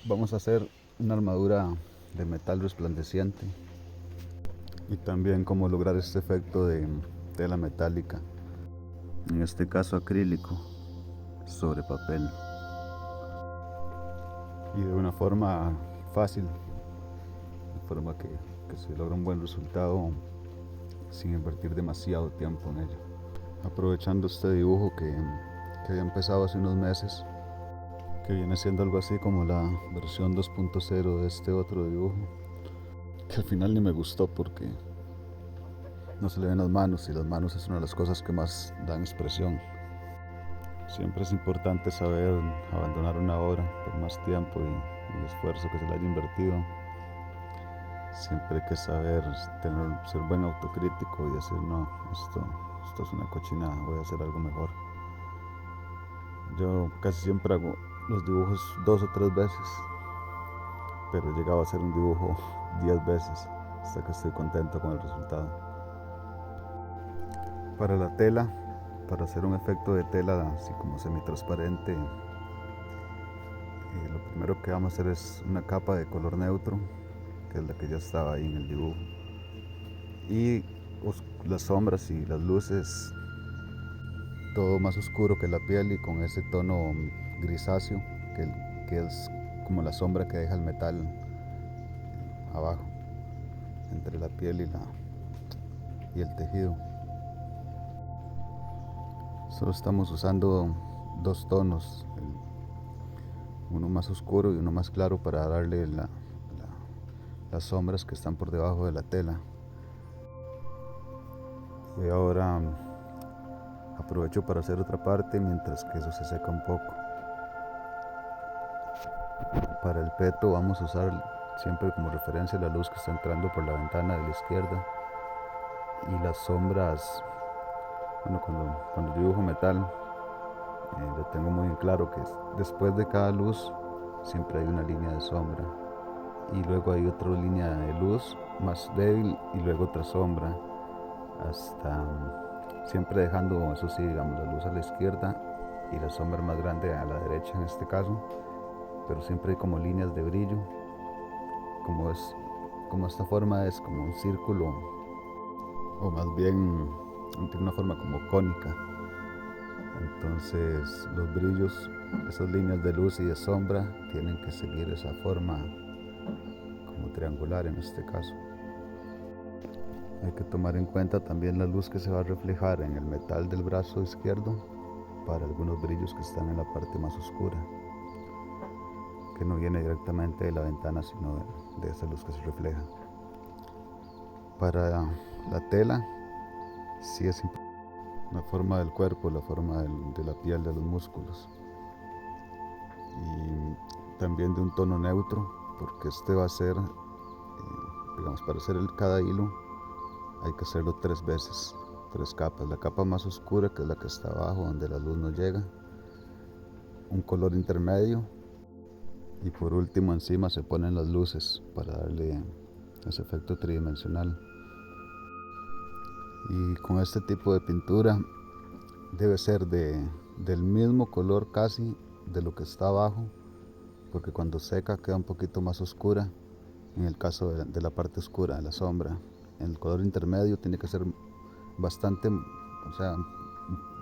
Vamos a hacer una armadura de metal resplandeciente y también cómo lograr este efecto de tela metálica, en este caso acrílico, sobre papel y de una forma fácil, de forma que se logra un buen resultado sin invertir demasiado tiempo en ello. Aprovechando este dibujo que había empezado hace unos meses, que viene siendo algo así como la versión 2.0 de este otro dibujo, que al final ni me gustó porque no se le ven las manos, y las manos es una de las cosas que más dan expresión. Siempre es importante saber abandonar una obra por más tiempo y esfuerzo que se le haya invertido. Siempre hay que saber ser buen autocrítico y decir, no, esto es una cochinada, voy a hacer algo mejor. Yo casi siempre hago los dibujos 2 o 3 veces, pero he llegado a hacer un dibujo 10 veces hasta que estoy contento con el resultado. Para la tela, para hacer un efecto de tela así como semitransparente, lo primero que vamos a hacer es una capa de color neutro, que es la que ya estaba ahí en el dibujo, y las sombras y las luces todo más oscuro que la piel y con ese tono grisáceo que es como la sombra que deja el metal abajo entre la piel y el tejido. Solo estamos usando dos tonos, uno más oscuro y uno más claro, para darle las sombras que están por debajo de la tela. Y ahora aprovecho para hacer otra parte mientras que eso se seca un poco. Para el peto vamos a usar siempre como referencia la luz que está entrando por la ventana de la izquierda, y las sombras, bueno, cuando dibujo metal, lo tengo muy en claro que después de cada luz siempre hay una línea de sombra, y luego hay otra línea de luz más débil y luego otra sombra, hasta siempre dejando, eso sí, digamos, la luz a la izquierda y la sombra más grande a la derecha en este caso, pero siempre hay como líneas de brillo, como esta forma es como un círculo, o más bien tiene una forma como cónica. Entonces los brillos, esas líneas de luz y de sombra, tienen que seguir esa forma como triangular en este caso. Hay que tomar en cuenta también la luz que se va a reflejar en el metal del brazo izquierdo para algunos brillos que están en la parte más oscura, que no viene directamente de la ventana, sino de esa luz que se refleja. Para la tela, sí es importante la forma del cuerpo, la forma de la piel, de los músculos, y también de un tono neutro, porque este va a ser, digamos, para hacer cada hilo hay que hacerlo 3 veces, 3 capas. La capa más oscura, que es la que está abajo, donde la luz no llega, un color intermedio, y por último encima se ponen las luces para darle ese efecto tridimensional. Y con este tipo de pintura debe ser del mismo color casi de lo que está abajo, porque cuando seca queda un poquito más oscura en el caso de la parte oscura, de la sombra. En el color intermedio tiene que ser bastante, o sea,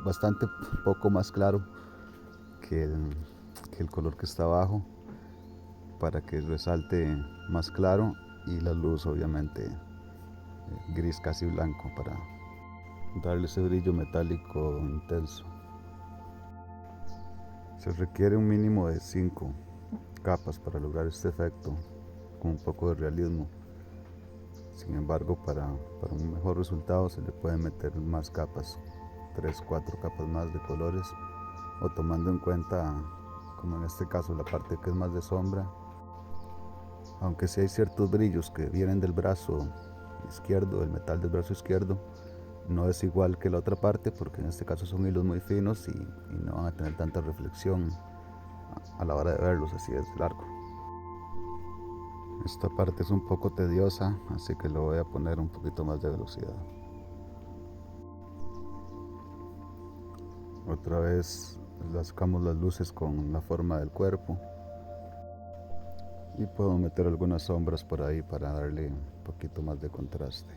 bastante poco más claro que el color que está abajo, para que resalte más claro, y la luz obviamente gris casi blanco para darle ese brillo metálico intenso. Se requiere un mínimo de 5 capas para lograr este efecto con un poco de realismo. Sin embargo, para un mejor resultado se le pueden meter más capas, 3, 4 capas más de colores, o tomando en cuenta, como en este caso, la parte que es más de sombra. Aunque sí hay ciertos brillos que vienen del brazo izquierdo, del metal del brazo izquierdo, no es igual que la otra parte, porque en este caso son hilos muy finos y no van a tener tanta reflexión a la hora de verlos así desde largo. Esta parte es un poco tediosa, así que le voy a poner un poquito más de velocidad. Otra vez sacamos las luces con la forma del cuerpo, y puedo meter algunas sombras por ahí para darle un poquito más de contraste.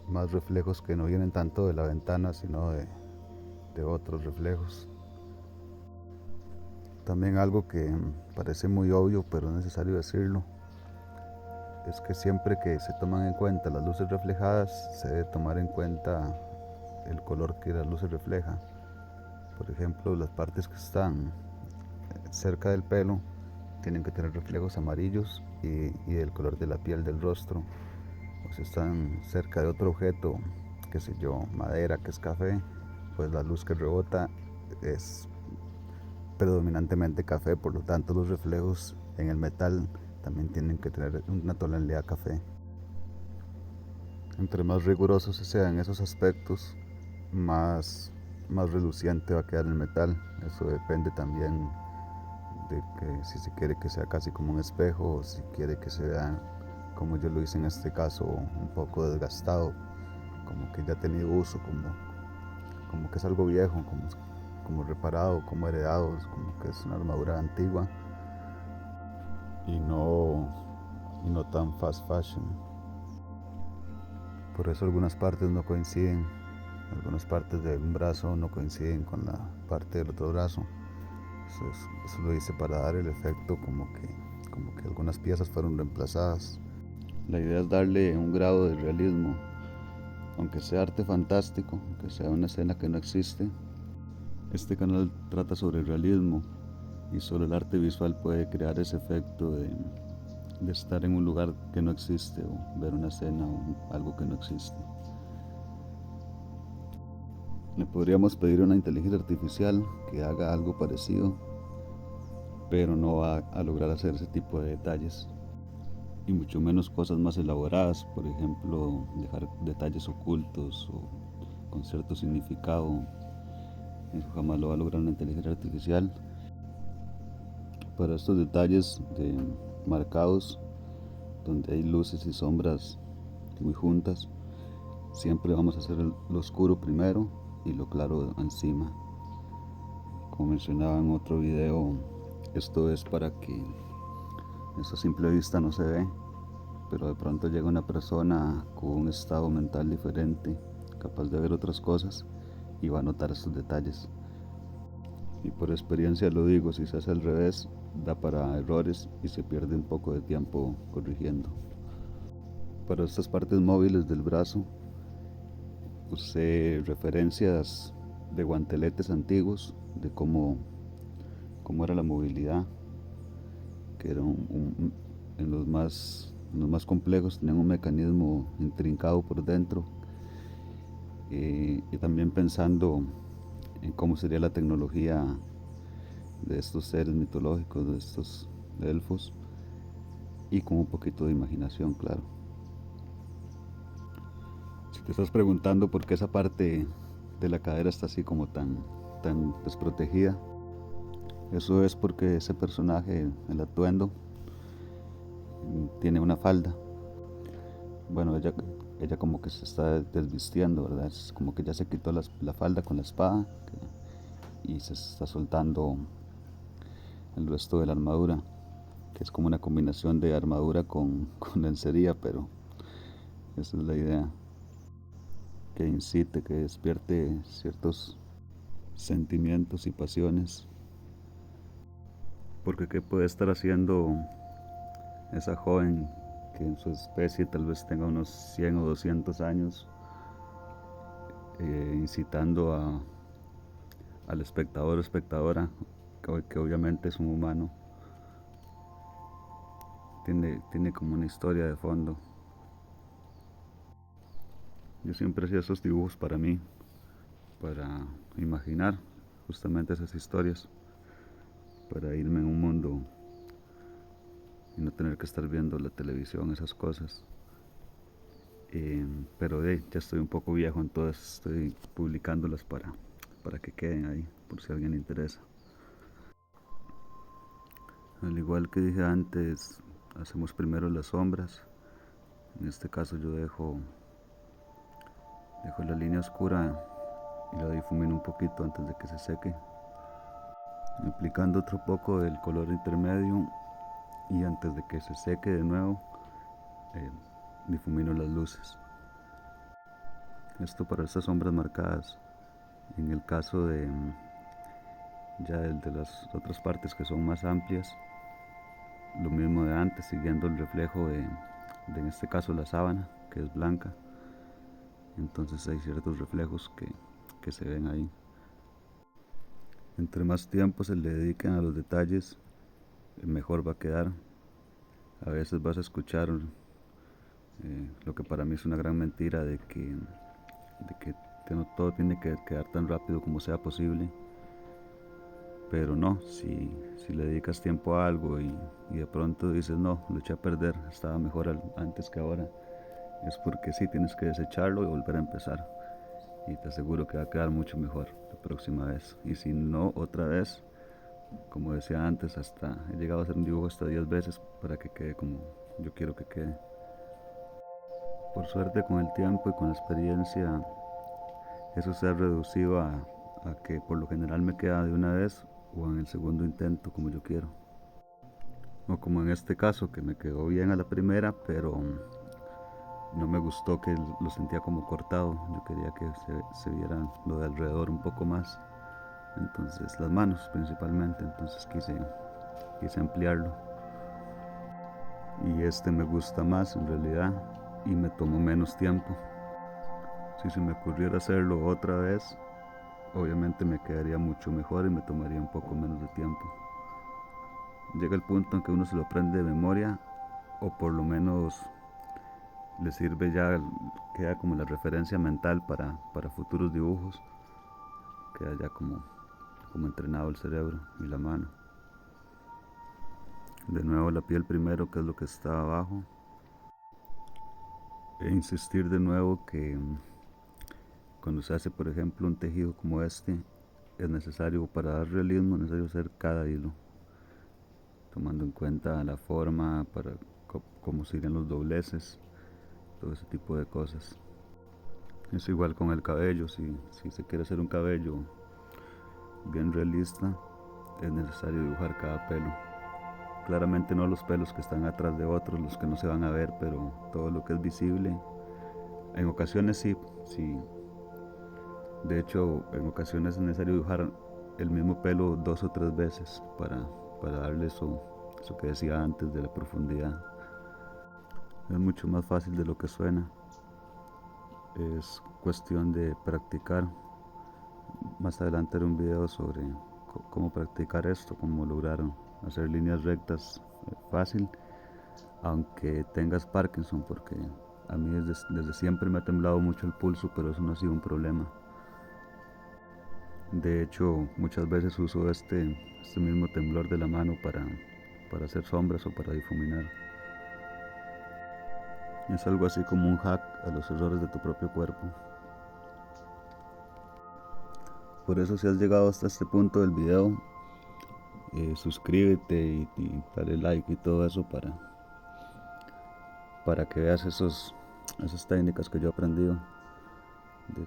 Más reflejos que no vienen tanto de la ventana sino de otros reflejos. También algo que parece muy obvio pero es necesario decirlo es que siempre que se toman en cuenta las luces reflejadas se debe tomar en cuenta el color que las luces refleja. Por ejemplo, las partes que están cerca del pelo tienen que tener reflejos amarillos y del color de la piel del rostro. O si están cerca de otro objeto, qué sé yo, madera que es café, pues la luz que rebota es predominantemente café, por lo tanto los reflejos en el metal también tienen que tener una tonalidad café. Entre más rigurosos se sean esos aspectos, más reluciente va a quedar el metal. Eso depende también de que si se quiere que sea casi como un espejo o si quiere que se vea, como yo lo hice en este caso, un poco desgastado, como que ya ha tenido uso, como que es algo viejo, como reparado, como heredado, como que es una armadura antigua y no tan fast fashion. Por eso algunas partes no coinciden, algunas partes de un brazo no coinciden con la parte del otro brazo. Eso lo hice para dar el efecto como que algunas piezas fueron reemplazadas. La idea es darle un grado de realismo, aunque sea arte fantástico, aunque sea una escena que no existe. Este canal trata sobre el realismo y solo el arte visual puede crear ese efecto de estar en un lugar que no existe o ver una escena o algo que no existe. Le podríamos pedir a una inteligencia artificial que haga algo parecido, pero no va a lograr hacer ese tipo de detalles y mucho menos cosas más elaboradas, por ejemplo, dejar detalles ocultos o con cierto significado. Eso jamás lo va a lograr una inteligencia artificial. Para estos detalles marcados, donde hay luces y sombras muy juntas, siempre vamos a hacer lo oscuro primero y lo claro encima. Como mencionaba en otro video, esto es para que eso a simple vista no se ve, pero de pronto llega una persona con un estado mental diferente, capaz de ver otras cosas y va a notar estos detalles. Y por experiencia lo digo, si se hace al revés, da para errores y se pierde un poco de tiempo corrigiendo. Para estas partes móviles del brazo, usé referencias de guanteletes antiguos, de cómo era la movilidad, que era en los más complejos tenían un mecanismo intrincado por dentro, y también pensando en cómo sería la tecnología de estos seres mitológicos, de estos elfos, y con un poquito de imaginación, claro. Si te estás preguntando por qué esa parte de la cadera está así como tan desprotegida, eso es porque ese personaje, el atuendo, tiene una falda. Bueno, ella como que se está desvistiendo, ¿verdad? Es como que ya se quitó la falda con la espada y se está soltando el resto de la armadura, que es como una combinación de armadura con lencería, pero esa es la idea, que incite, que despierte ciertos sentimientos y pasiones. Porque qué puede estar haciendo esa joven que en su especie tal vez tenga unos 100 o 200 años, incitando al espectador o espectadora, que obviamente es un humano, tiene como una historia de fondo. Yo siempre hacía esos dibujos para mí, para imaginar justamente esas historias, para irme en un mundo y no tener que estar viendo la televisión, esas cosas. Pero ya estoy un poco viejo, entonces estoy publicándolas para que queden ahí, por si a alguien le interesa. Al igual que dije antes, hacemos primero las sombras. En este caso yo dejo la línea oscura y la difumino un poquito antes de que se seque. aplicando otro poco del color intermedio y antes de que se seque de nuevo eh, difumino las luces. Esto para estas sombras marcadas. En el caso de ya el de las otras partes que son más amplias, lo mismo de antes, siguiendo el reflejo de en este caso la sábana, que es blanca. Entonces hay ciertos reflejos que se ven ahí. Entre más tiempo se le dediquen a los detalles, mejor va a quedar. A veces vas a escuchar lo que para mí es una gran mentira de que todo tiene que quedar tan rápido como sea posible. Pero no, si le dedicas tiempo a algo y de pronto dices no, lo eché a perder, estaba mejor antes que ahora, es porque sí, tienes que desecharlo y volver a empezar. Y te aseguro que va a quedar mucho mejor la próxima vez. Y si no, otra vez, como decía antes, hasta he llegado a hacer un dibujo hasta 10 veces para que quede como yo quiero que quede. Por suerte, con el tiempo y con la experiencia, eso se ha reducido a que por lo general me queda de una vez o en el segundo intento como yo quiero. O como en este caso, que me quedó bien a la primera, pero no me gustó, que lo sentía como cortado. Yo quería que se viera lo de alrededor un poco más. Entonces las manos principalmente, entonces quise ampliarlo. Y este me gusta más en realidad y me tomó menos tiempo. Si se me ocurriera hacerlo otra vez, obviamente me quedaría mucho mejor y me tomaría un poco menos de tiempo. Llega el punto en que uno se lo aprende de memoria o por lo menos le sirve ya, queda como la referencia mental para futuros dibujos, queda ya como entrenado el cerebro y la mano. De nuevo la piel primero, que es lo que está abajo, e insistir de nuevo que cuando se hace por ejemplo un tejido como este, es necesario, para dar realismo, es necesario hacer cada hilo, tomando en cuenta la forma, para cómo siguen los dobleces, todo ese tipo de cosas. Es igual con el cabello, si se quiere hacer un cabello bien realista, es necesario dibujar cada pelo. Claramente no los pelos que están atrás de otros, los que no se van a ver, pero todo lo que es visible. En ocasiones sí. De hecho, en ocasiones es necesario dibujar el mismo pelo 2 o 3 veces para darle eso que decía antes de la profundidad. Es mucho más fácil de lo que suena. Es cuestión de practicar. Más adelante haré un video sobre cómo practicar esto, cómo lograr hacer líneas rectas fácil, aunque tengas Parkinson, porque a mí desde siempre me ha temblado mucho el pulso, pero eso no ha sido un problema. De hecho, muchas veces uso este mismo temblor de la mano para hacer sombras o para difuminar. Es algo así como un hack a los errores de tu propio cuerpo. Por eso, si has llegado hasta este punto del video, suscríbete y dale like y todo eso para que veas esas técnicas que yo he aprendido de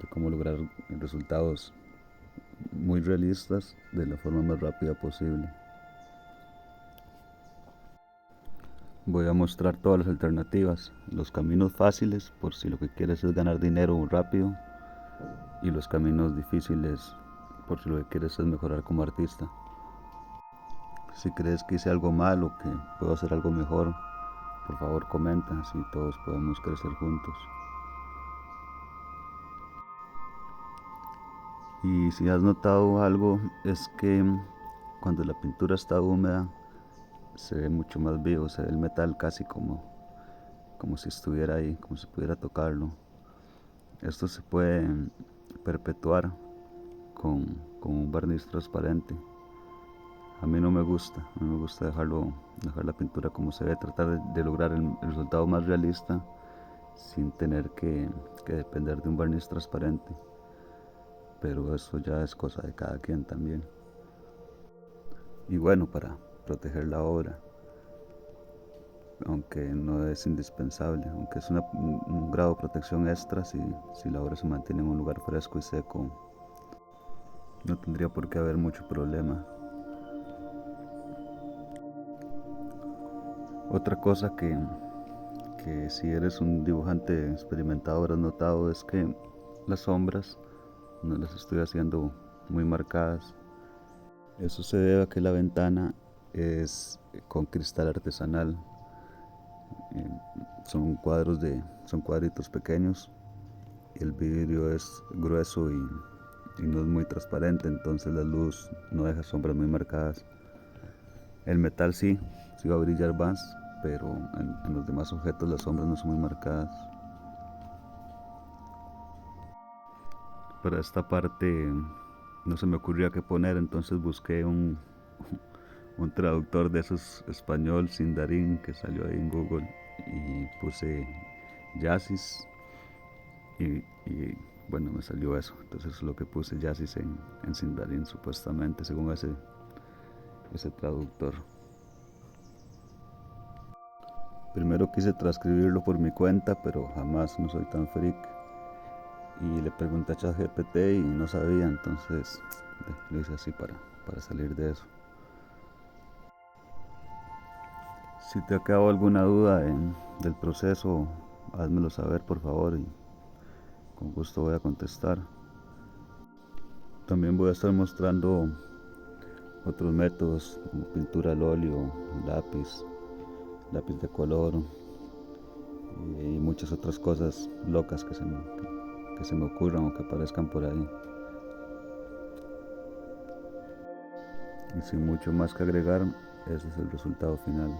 cómo lograr resultados muy realistas de la forma más rápida posible. Voy a mostrar todas las alternativas, los caminos fáciles por si lo que quieres es ganar dinero rápido, y los caminos difíciles por si lo que quieres es mejorar como artista. Si crees que hice algo mal o que puedo hacer algo mejor, por favor comenta, así todos podemos crecer juntos. Y si has notado algo, es que cuando la pintura está húmeda se ve mucho más vivo, se ve el metal casi como si estuviera ahí, como si pudiera tocarlo. Esto se puede perpetuar con un barniz transparente. A mí no me gusta, dejar la pintura como se ve, tratar de lograr el resultado más realista sin tener que depender de un barniz transparente. Pero eso ya es cosa de cada quien también. Y bueno, para proteger la obra, aunque no es indispensable, aunque es un grado de protección extra si la obra se mantiene en un lugar fresco y seco. no tendría por qué haber mucho problema. Otra cosa que si eres un dibujante experimentado habrás notado es que las sombras no las estoy haciendo muy marcadas. Eso se debe a que la ventana es con cristal artesanal. Eh, son cuadritos pequeños y el vidrio es grueso y no es muy transparente, entonces la luz no deja sombras muy marcadas. El metal sí va a brillar más, pero en los demás objetos las sombras no son muy marcadas. Para esta parte no se me ocurría qué poner, entonces busqué un traductor de esos español Sindarin que salió ahí en Google y puse Yasis y bueno, me salió eso. Entonces lo que puse Yasis en Sindarin supuestamente según ese traductor. Primero quise transcribirlo por mi cuenta, pero jamás, no soy tan freak. Y le pregunté a ChatGPT y no sabía, entonces lo hice así para salir de eso. Si te acabo alguna duda del proceso, házmelo saber por favor y con gusto voy a contestar. También voy a estar mostrando otros métodos como pintura al óleo, lápiz de color y muchas otras cosas locas que se me ocurran o que aparezcan por ahí. Y sin mucho más que agregar, ese es el resultado final.